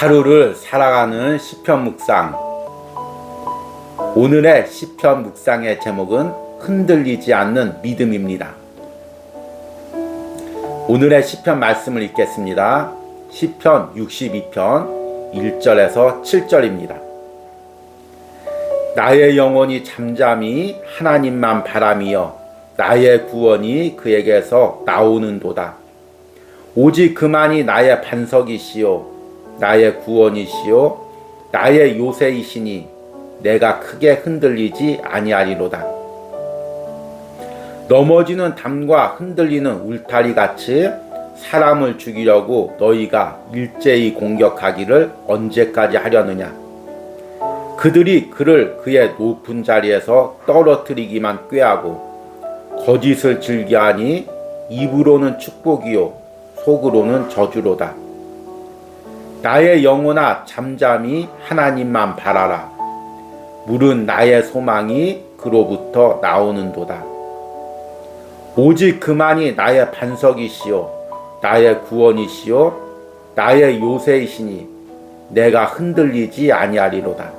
하루를 살아가는 시편 묵상. 오늘의 시편 묵상의 제목은 흔들리지 않는 믿음입니다. 오늘의 시편 말씀을 읽겠습니다. 시편 62편 1절에서 7절입니다. 나의 영혼이 잠잠히 하나님만 바라미어 나의 구원이 그에게서 나오는도다. 오직 그만이 나의 반석이시요 나의 구원이시요 나의 요새이시니 내가 크게 흔들리지 아니하리로다. 넘어지는 담과 흔들리는 울타리 같이 사람을 죽이려고 너희가 일제히 공격하기를 언제까지 하려느냐. 그들이 그를 그의 높은 자리에서 떨어뜨리기만 꾀하고 거짓을 즐겨하니 입으로는 축복이요 속으로는 저주로다. 나의 영혼아 잠잠히 하나님만 바라라. 물은 나의 소망이 그로부터 나오는도다. 오직 그만이 나의 반석이시요 나의 구원이시요 나의 요새이시니 내가 흔들리지 아니하리로다.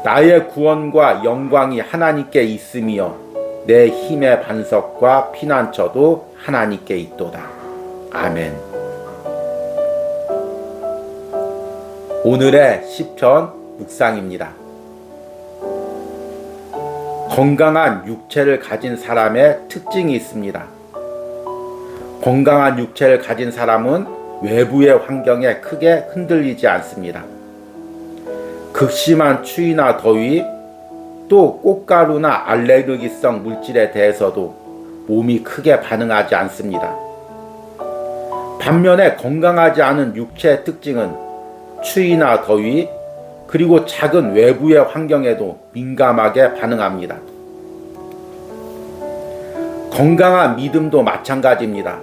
나의 구원과 영광이 하나님께 있으며 내 힘의 반석과 피난처도 하나님께 있도다. 아멘. 오늘의 시편 묵상입니다. 건강한 육체를 가진 사람의 특징이 있습니다. 건강한 육체를 가진 사람은 외부의 환경에 크게 흔들리지 않습니다. 극심한 추위나 더위, 또 꽃가루나 알레르기성 물질에 대해서도 몸이 크게 반응하지 않습니다. 반면에 건강하지 않은 육체의 특징은 추위나 더위, 그리고 작은 외부의 환경에도 민감하게 반응합니다. 건강한 믿음도 마찬가지입니다.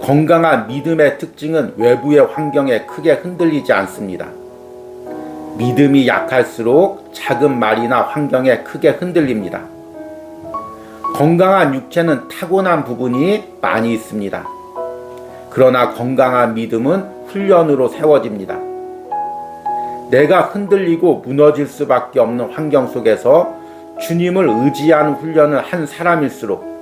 건강한 믿음의 특징은 외부의 환경에 크게 흔들리지 않습니다. 믿음이 약할수록 작은 말이나 환경에 크게 흔들립니다. 건강한 육체는 타고난 부분이 많이 있습니다. 그러나 건강한 믿음은 훈련으로 세워집니다. 내가 흔들리고 무너질 수밖에 없는 환경 속에서 주님을 의지하는 훈련을 한 사람일수록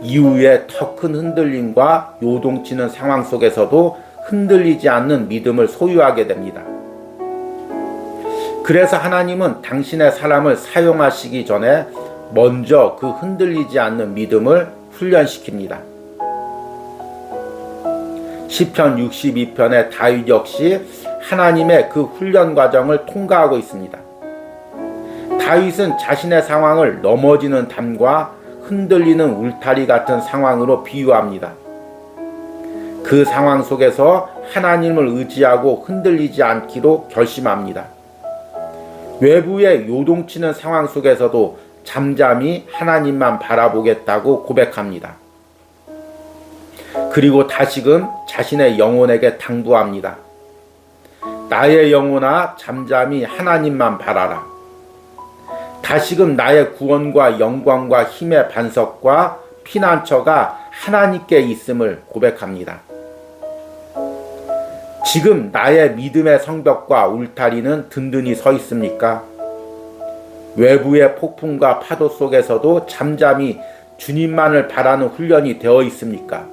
이후에 더 큰 흔들림과 요동치는 상황 속에서도 흔들리지 않는 믿음을 소유하게 됩니다. 그래서 하나님은 당신의 사람을 사용하시기 전에 먼저 그 흔들리지 않는 믿음을 훈련시킵니다. 시편 62편의 다윗 역시 하나님의 그 훈련 과정을 통과하고 있습니다. 다윗은 자신의 상황을 넘어지는 담과 흔들리는 울타리 같은 상황으로 비유합니다. 그 상황 속에서 하나님을 의지하고 흔들리지 않기로 결심합니다. 외부의 요동치는 상황 속에서도 잠잠히 하나님만 바라보겠다고 고백합니다. 그리고 다시금 자신의 영혼에게 당부합니다. 나의 영혼아 잠잠히 하나님만 바라라. 다시금 나의 구원과 영광과 힘의 반석과 피난처가 하나님께 있음을 고백합니다. 지금 나의 믿음의 성벽과 울타리는 든든히 서 있습니까? 외부의 폭풍과 파도 속에서도 잠잠히 주님만을 바라는 훈련이 되어 있습니까?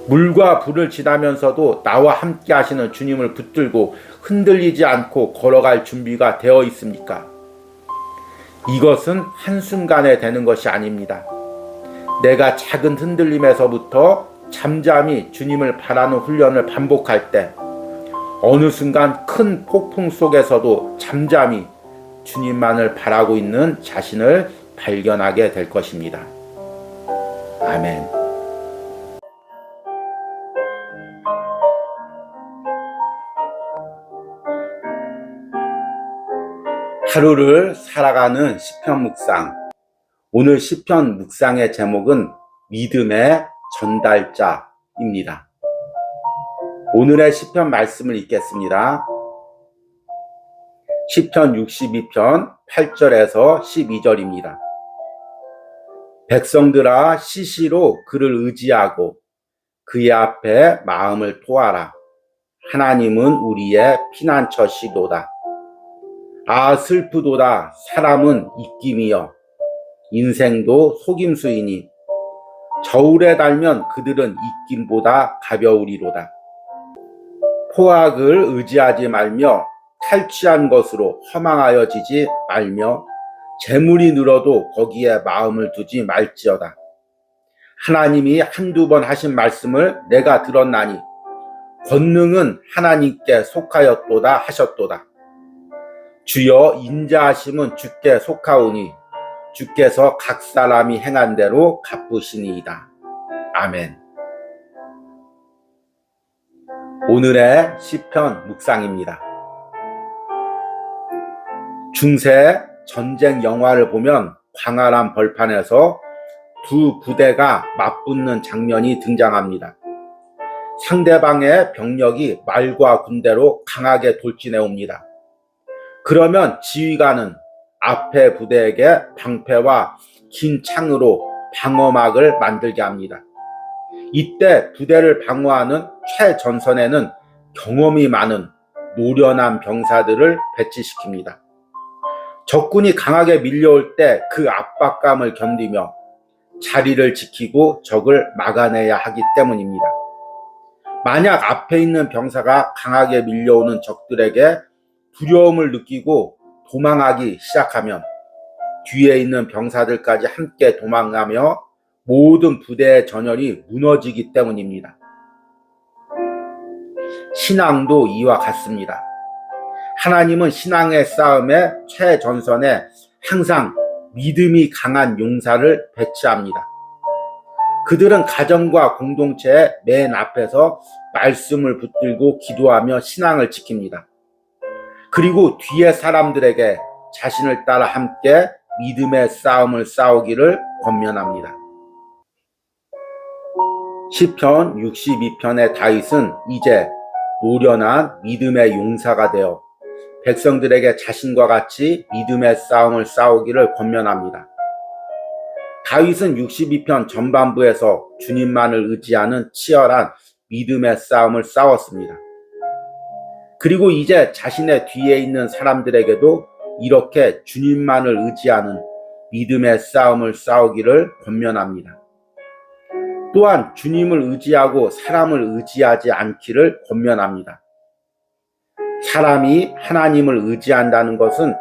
물과 불을 지나면서도 나와 함께 하시는 주님을 붙들고 흔들리지 않고 걸어갈 준비가 되어 있습니까? 이것은 한순간에 되는 것이 아닙니다. 내가 작은 흔들림에서부터 잠잠히 주님을 바라는 훈련을 반복할 때 어느 순간 큰 폭풍 속에서도 잠잠히 주님만을 바라고 있는 자신을 발견하게 될 것입니다. 아멘. 하루를 살아가는 시편 묵상. 오늘 시편 묵상의 제목은 믿음의 전달자입니다. 오늘의 시편 말씀을 읽겠습니다. 시편 62편 8절에서 12절입니다. 백성들아 시시로 그를 의지하고 그의 앞에 마음을 토하라. 하나님은 우리의 피난처시도다. 아 슬프도다. 사람은 입김이여 인생도 속임수이니 저울에 달면 그들은 입김보다 가벼우리로다. 포악을 의지하지 말며 탈취한 것으로 허망하여지지 말며 재물이 늘어도 거기에 마음을 두지 말지어다. 하나님이 한두 번 하신 말씀을 내가 들었나니 권능은 하나님께 속하였도다 하셨도다. 주여 인자하심은 주께 속하오니 주께서 각 사람이 행한 대로 갚으시니이다. 아멘. 오늘의 시편 묵상입니다. 중세 전쟁 영화를 보면 광활한 벌판에서 두 부대가 맞붙는 장면이 등장합니다. 상대방의 병력이 말과 군대로 강하게 돌진해 옵니다. 그러면 지휘관은 앞에 부대에게 방패와 긴 창으로 방어막을 만들게 합니다. 이때 부대를 방어하는 최전선에는 경험이 많은 노련한 병사들을 배치시킵니다. 적군이 강하게 밀려올 때 그 압박감을 견디며 자리를 지키고 적을 막아내야 하기 때문입니다. 만약 앞에 있는 병사가 강하게 밀려오는 적들에게 두려움을 느끼고 도망하기 시작하면 뒤에 있는 병사들까지 함께 도망가며 모든 부대의 전열이 무너지기 때문입니다. 신앙도 이와 같습니다. 하나님은 신앙의 싸움의 최전선에 항상 믿음이 강한 용사를 배치합니다. 그들은 가정과 공동체의 맨 앞에서 말씀을 붙들고 기도하며 신앙을 지킵니다. 그리고 뒤에 사람들에게 자신을 따라 함께 믿음의 싸움을 싸우기를 권면합니다. 시편 62편의 다윗은 이제 노련한 믿음의 용사가 되어 백성들에게 자신과 같이 믿음의 싸움을 싸우기를 권면합니다. 다윗은 62편 전반부에서 주님만을 의지하는 치열한 믿음의 싸움을 싸웠습니다. 그리고 이제 자신의 뒤에 있는 사람들에게도 이렇게 주님만을 의지하는 믿음의 싸움을 싸우기를 권면합니다. 또한 주님을 의지하고 사람을 의지하지 않기를 권면합니다. 사람이 하나님을 의지한다는 것은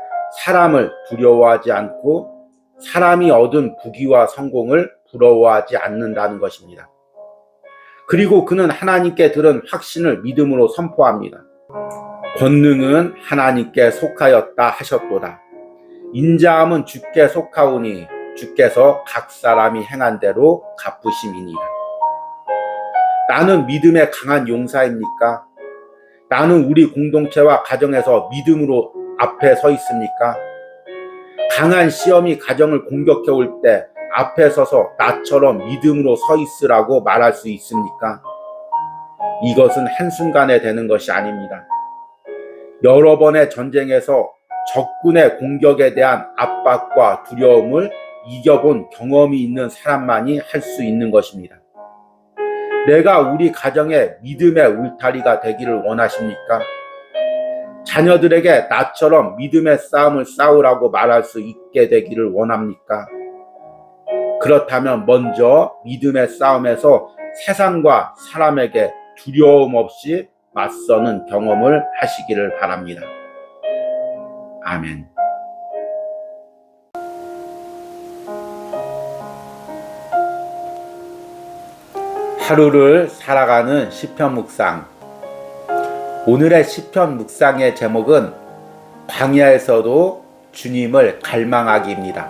사람을 두려워하지 않고 사람이 얻은 부귀와 성공을 부러워하지 않는다는 것입니다. 그리고 그는 하나님께 들은 확신을 믿음으로 선포합니다. 권능은 하나님께 속하였다 하셨도다. 인자함은 주께 속하오니 주께서 각 사람이 행한 대로 갚으심이니라. 나는 믿음의 강한 용사입니까? 나는 우리 공동체와 가정에서 믿음으로 앞에 서 있습니까? 강한 시험이 가정을 공격해 올 때 앞에 서서 나처럼 믿음으로 서 있으라고 말할 수 있습니까? 이것은 한순간에 되는 것이 아닙니다. 여러 번의 전쟁에서 적군의 공격에 대한 압박과 두려움을 이겨본 경험이 있는 사람만이 할 수 있는 것입니다. 내가 우리 가정의 믿음의 울타리가 되기를 원하십니까? 자녀들에게 나처럼 믿음의 싸움을 싸우라고 말할 수 있게 되기를 원합니까? 그렇다면 먼저 믿음의 싸움에서 세상과 사람에게 두려움 없이 맞서는 경험을 하시기를 바랍니다. 아멘. 하루를 살아가는 시편 묵상. 오늘의 시편 묵상의 제목은 광야에서도 주님을 갈망하기입니다.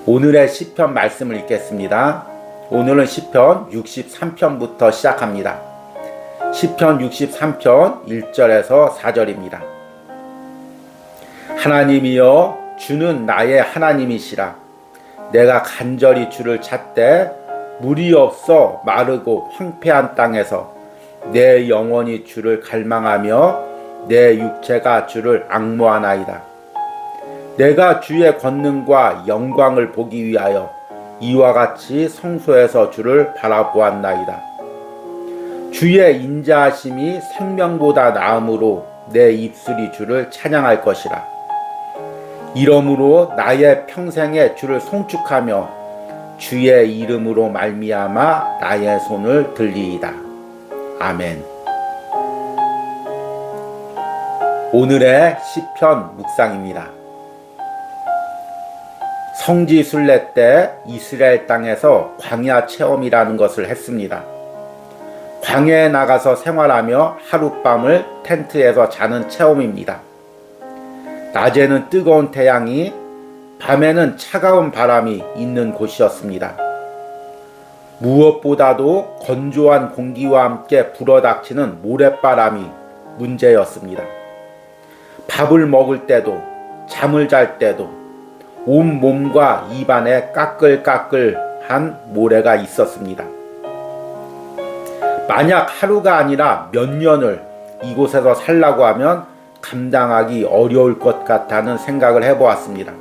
오늘의 시편 말씀을 읽겠습니다. 오늘은 시편 63편부터 시작합니다. 시편 63편 1절에서 4절입니다. 하나님이여 주는 나의 하나님이시라. 내가 간절히 주를 찾되 물이 없어 마르고 황폐한 땅에서 내 영혼이 주를 갈망하며 내 육체가 주를 앙모하나이다. 내가 주의 권능과 영광을 보기 위하여 이와 같이 성소에서 주를 바라보았나이다. 주의 인자하심이 생명보다 나음으로 내 입술이 주를 찬양할 것이라. 이러므로 나의 평생에 주를 송축하며 주의 이름으로 말미암아 나의 손을 들리이다. 아멘. 오늘의 시편 묵상입니다. 성지 순례 때 이스라엘 땅에서 광야 체험이라는 것을 했습니다. 광야에 나가서 생활하며 하룻밤을 텐트에서 자는 체험입니다. 낮에는 뜨거운 태양이, 밤에는 차가운 바람이 있는 곳이었습니다. 무엇보다도 건조한 공기와 함께 불어닥치는 모래바람이 문제였습니다. 밥을 먹을 때도, 잠을 잘 때도 온 몸과 입안에 까끌까끌한 모래가 있었습니다. 만약 하루가 아니라 몇 년을 이곳에서 살라고 하면 감당하기 어려울 것 같다는 생각을 해보았습니다.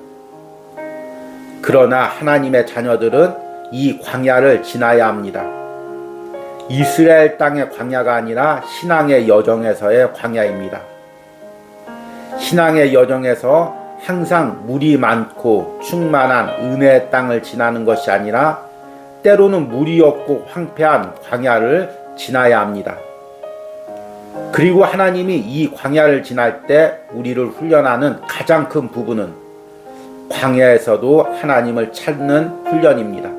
그러나 하나님의 자녀들은 이 광야를 지나야 합니다. 이스라엘 땅의 광야가 아니라 신앙의 여정에서의 광야입니다. 신앙의 여정에서 항상 물이 많고 충만한 은혜의 땅을 지나는 것이 아니라 때로는 물이 없고 황폐한 광야를 지나야 합니다. 그리고 하나님이 이 광야를 지날 때 우리를 훈련하는 가장 큰 부분은 광야에서도 하나님을 찾는 훈련입니다.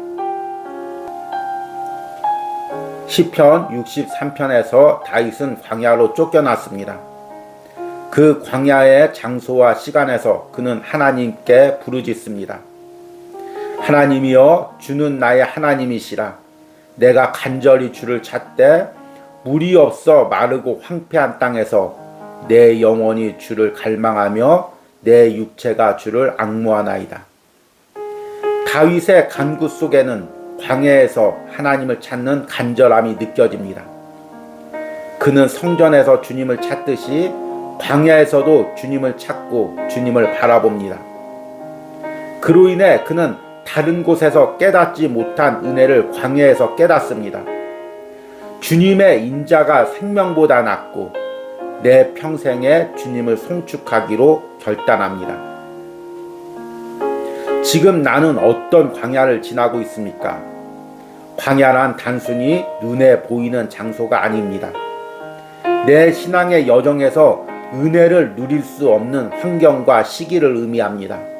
시편 63편에서 다윗은 광야로 쫓겨났습니다. 그 광야의 장소와 시간에서 그는 하나님께 부르짖습니다. 하나님이여, 주는 나의 하나님이시라. 내가 간절히 주를 찾되 물이 없어 마르고 황폐한 땅에서 내 영혼이 주를 갈망하며 내 육체가 주를 앙모하나이다. 다윗의 간구 속에는 광야에서 하나님을 찾는 간절함이 느껴집니다. 그는 성전에서 주님을 찾듯이 광야에서도 주님을 찾고 주님을 바라봅니다. 그로 인해 그는 다른 곳에서 깨닫지 못한 은혜를 광야에서 깨닫습니다. 주님의 인자가 생명보다 낫고 내 평생에 주님을 송축하기로 결단합니다. 지금 나는 어떤 광야를 지나고 있습니까? 광야란 단순히 눈에 보이는 장소가 아닙니다. 내 신앙의 여정에서 은혜를 누릴 수 없는 환경과 시기를 의미합니다.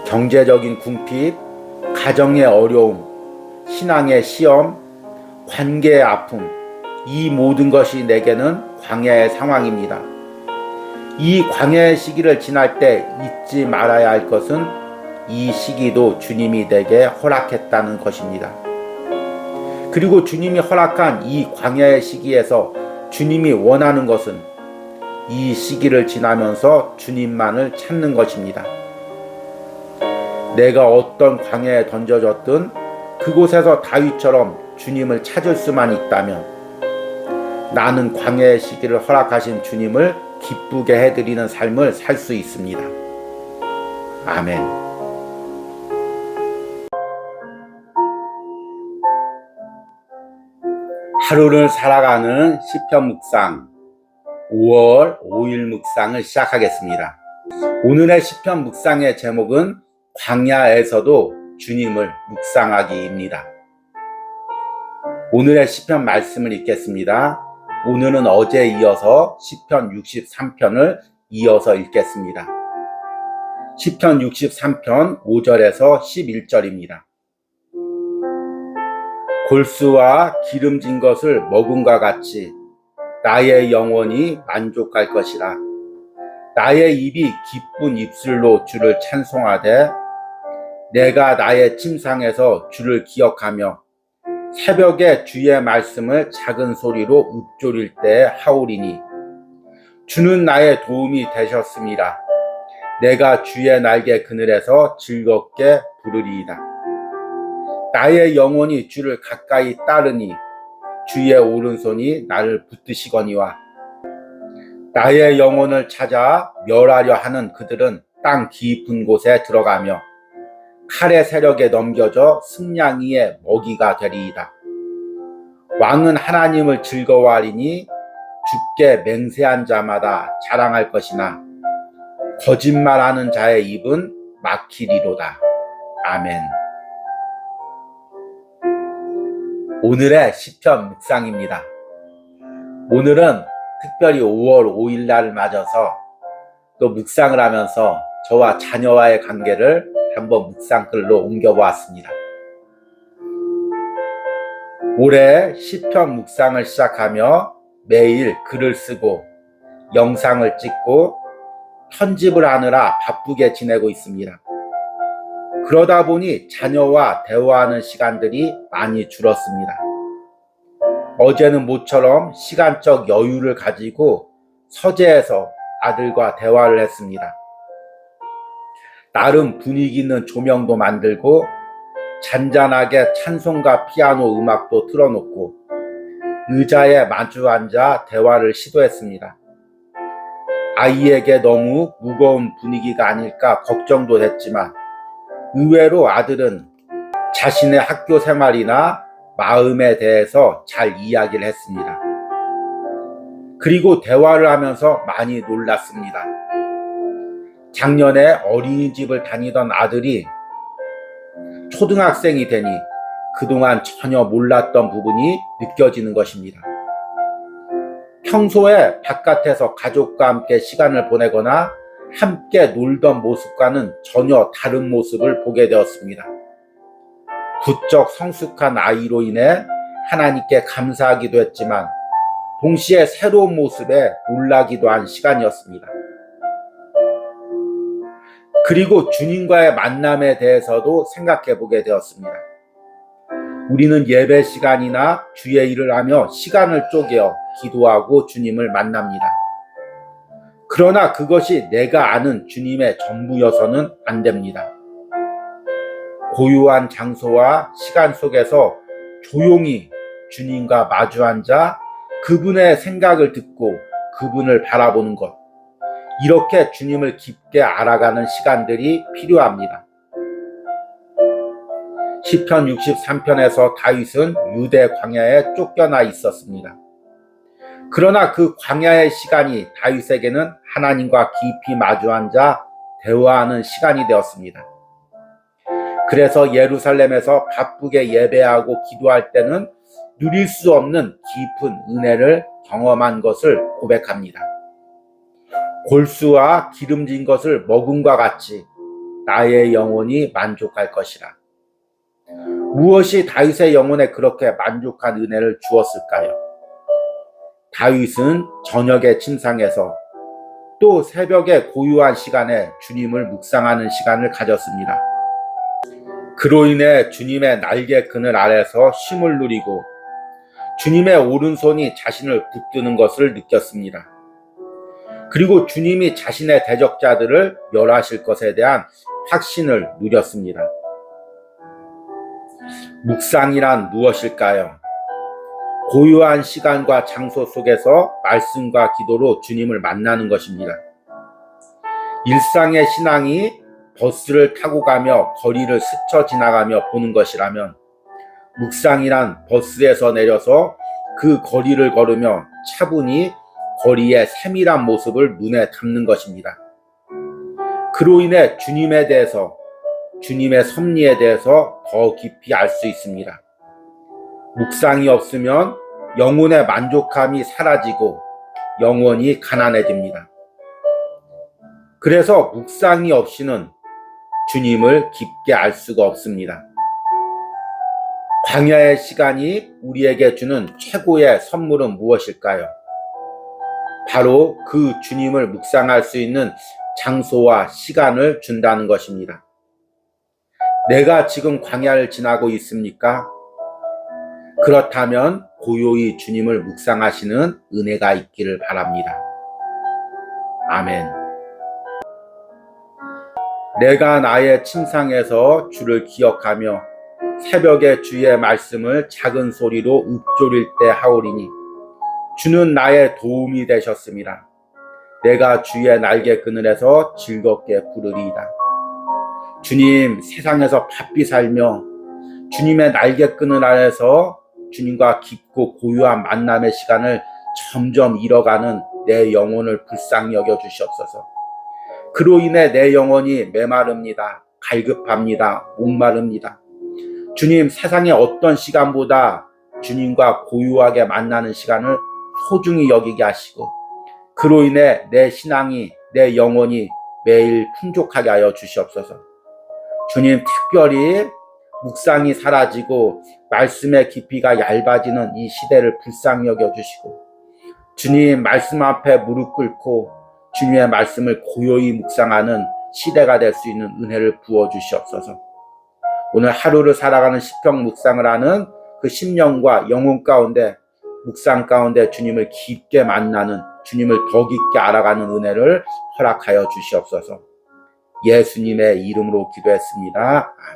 경제적인 궁핍, 가정의 어려움, 신앙의 시험, 관계의 아픔, 이 모든 것이 내게는 광야의 상황입니다. 이 광야의 시기를 지날 때 잊지 말아야 할 것은 이 시기도 주님이 내게 허락했다는 것입니다. 그리고 주님이 허락한 이 광야의 시기에서 주님이 원하는 것은 이 시기를 지나면서 주님만을 찾는 것입니다. 내가 어떤 광야에 던져졌든 그곳에서 다윗처럼 주님을 찾을 수만 있다면 나는 광야의 시기를 허락하신 주님을 기쁘게 해드리는 삶을 살 수 있습니다. 아멘. 하루를 살아가는 시편 묵상 5월 5일 묵상을 시작하겠습니다. 오늘의 시편 묵상의 제목은 광야에서도 주님을 묵상하기입니다. 오늘의 시편 말씀을 읽겠습니다. 오늘은 어제에 이어서 시편 63편을 이어서 읽겠습니다. 시편 63편 5절에서 11절입니다. 골수와 기름진 것을 먹음과 같이 나의 영혼이 만족할 것이라. 나의 입이 기쁜 입술로 주를 찬송하되 내가 나의 침상에서 주를 기억하며 새벽에 주의 말씀을 작은 소리로 읊조릴 때 하오리니 주는 나의 도움이 되셨습니다. 내가 주의 날개 그늘에서 즐겁게 부르리이다. 나의 영혼이 주를 가까이 따르니 주의 오른손이 나를 붙드시거니와 나의 영혼을 찾아 멸하려 하는 그들은 땅 깊은 곳에 들어가며 칼의 세력에 넘겨져 승냥이의 먹이가 되리이다. 왕은 하나님을 즐거워하리니 주께 맹세한 자마다 자랑할 것이나 거짓말하는 자의 입은 막히리로다. 아멘. 오늘의 시편 묵상입니다. 오늘은 특별히 5월 5일 날을 맞아서 또 묵상을 하면서 저와 자녀와의 관계를 한번 묵상글로 옮겨보았습니다. 올해 시편 묵상을 시작하며 매일 글을 쓰고 영상을 찍고 편집을 하느라 바쁘게 지내고 있습니다. 그러다 보니 자녀와 대화하는 시간들이 많이 줄었습니다. 어제는 모처럼 시간적 여유를 가지고 서재에서 아들과 대화를 했습니다. 나름 분위기 있는 조명도 만들고 잔잔하게 찬송가 피아노 음악도 틀어놓고 의자에 마주 앉아 대화를 시도했습니다. 아이에게 너무 무거운 분위기가 아닐까 걱정도 됐지만 의외로 아들은 자신의 학교 생활이나 마음에 대해서 잘 이야기를 했습니다. 그리고 대화를 하면서 많이 놀랐습니다. 작년에 어린이집을 다니던 아들이 초등학생이 되니 그동안 전혀 몰랐던 부분이 느껴지는 것입니다. 평소에 바깥에서 가족과 함께 시간을 보내거나 함께 놀던 모습과는 전혀 다른 모습을 보게 되었습니다. 부쩍 성숙한 아이로 인해 하나님께 감사하기도 했지만 동시에 새로운 모습에 놀라기도 한 시간이었습니다. 그리고 주님과의 만남에 대해서도 생각해 보게 되었습니다. 우리는 예배 시간이나 주의 일을 하며 시간을 쪼개어 기도하고 주님을 만납니다. 그러나 그것이 내가 아는 주님의 전부여서는 안 됩니다. 고요한 장소와 시간 속에서 조용히 주님과 마주 앉아 그분의 생각을 듣고 그분을 바라보는 것, 이렇게 주님을 깊게 알아가는 시간들이 필요합니다. 시편 63편에서 다윗은 유대 광야에 쫓겨나 있었습니다. 그러나 그 광야의 시간이 다윗에게는 하나님과 깊이 마주 앉아 대화하는 시간이 되었습니다. 그래서 예루살렘에서 바쁘게 예배하고 기도할 때는 누릴 수 없는 깊은 은혜를 경험한 것을 고백합니다. 골수와 기름진 것을 먹음과 같이 나의 영혼이 만족할 것이라. 무엇이 다윗의 영혼에 그렇게 만족한 은혜를 주었을까요? 다윗은 저녁에 침상에서 또 새벽에 고요한 시간에 주님을 묵상하는 시간을 가졌습니다. 그로 인해 주님의 날개 그늘 아래서 쉼을 누리고 주님의 오른손이 자신을 붙드는 것을 느꼈습니다. 그리고 주님이 자신의 대적자들을 멸하실 것에 대한 확신을 누렸습니다. 묵상이란 무엇일까요? 고요한 시간과 장소 속에서 말씀과 기도로 주님을 만나는 것입니다. 일상의 신앙이 버스를 타고 가며 거리를 스쳐 지나가며 보는 것이라면 묵상이란 버스에서 내려서 그 거리를 걸으며 차분히 거리의 세밀한 모습을 눈에 담는 것입니다. 그로 인해 주님에 대해서, 주님의 섭리에 대해서 더 깊이 알 수 있습니다. 묵상이 없으면 영혼의 만족함이 사라지고 영혼이 가난해집니다. 그래서 묵상이 없이는 주님을 깊게 알 수가 없습니다. 광야의 시간이 우리에게 주는 최고의 선물은 무엇일까요? 바로 그 주님을 묵상할 수 있는 장소와 시간을 준다는 것입니다. 내가 지금 광야를 지나고 있습니까? 그렇다면 고요히 주님을 묵상하시는 은혜가 있기를 바랍니다. 아멘. 내가 나의 침상에서 주를 기억하며 새벽에 주의 말씀을 작은 소리로 읊조릴 때 하오리니 주는 나의 도움이 되셨습니다. 내가 주의 날개 그늘에서 즐겁게 부르리이다. 주님, 세상에서 바삐 살며 주님의 날개 그늘 아래서 주님과 깊고 고유한 만남의 시간을 점점 잃어가는 내 영혼을 불쌍히 여겨 주시옵소서. 그로 인해 내 영혼이 메마릅니다. 갈급합니다. 목마릅니다. 주님, 세상의 어떤 시간보다 주님과 고유하게 만나는 시간을 소중히 여기게 하시고, 그로 인해 내 신앙이, 내 영혼이 매일 풍족하게 하여 주시옵소서. 주님, 특별히 묵상이 사라지고 말씀의 깊이가 얇아지는 이 시대를 불쌍히 여겨주시고, 주님 말씀 앞에 무릎 꿇고 주님의 말씀을 고요히 묵상하는 시대가 될 수 있는 은혜를 부어주시옵소서. 오늘 하루를 살아가는 시평 묵상을 하는 그 심령과 영혼 가운데, 묵상 가운데 주님을 깊게 만나는, 주님을 더 깊게 알아가는 은혜를 허락하여 주시옵소서. 예수님의 이름으로 기도했습니다. 아멘.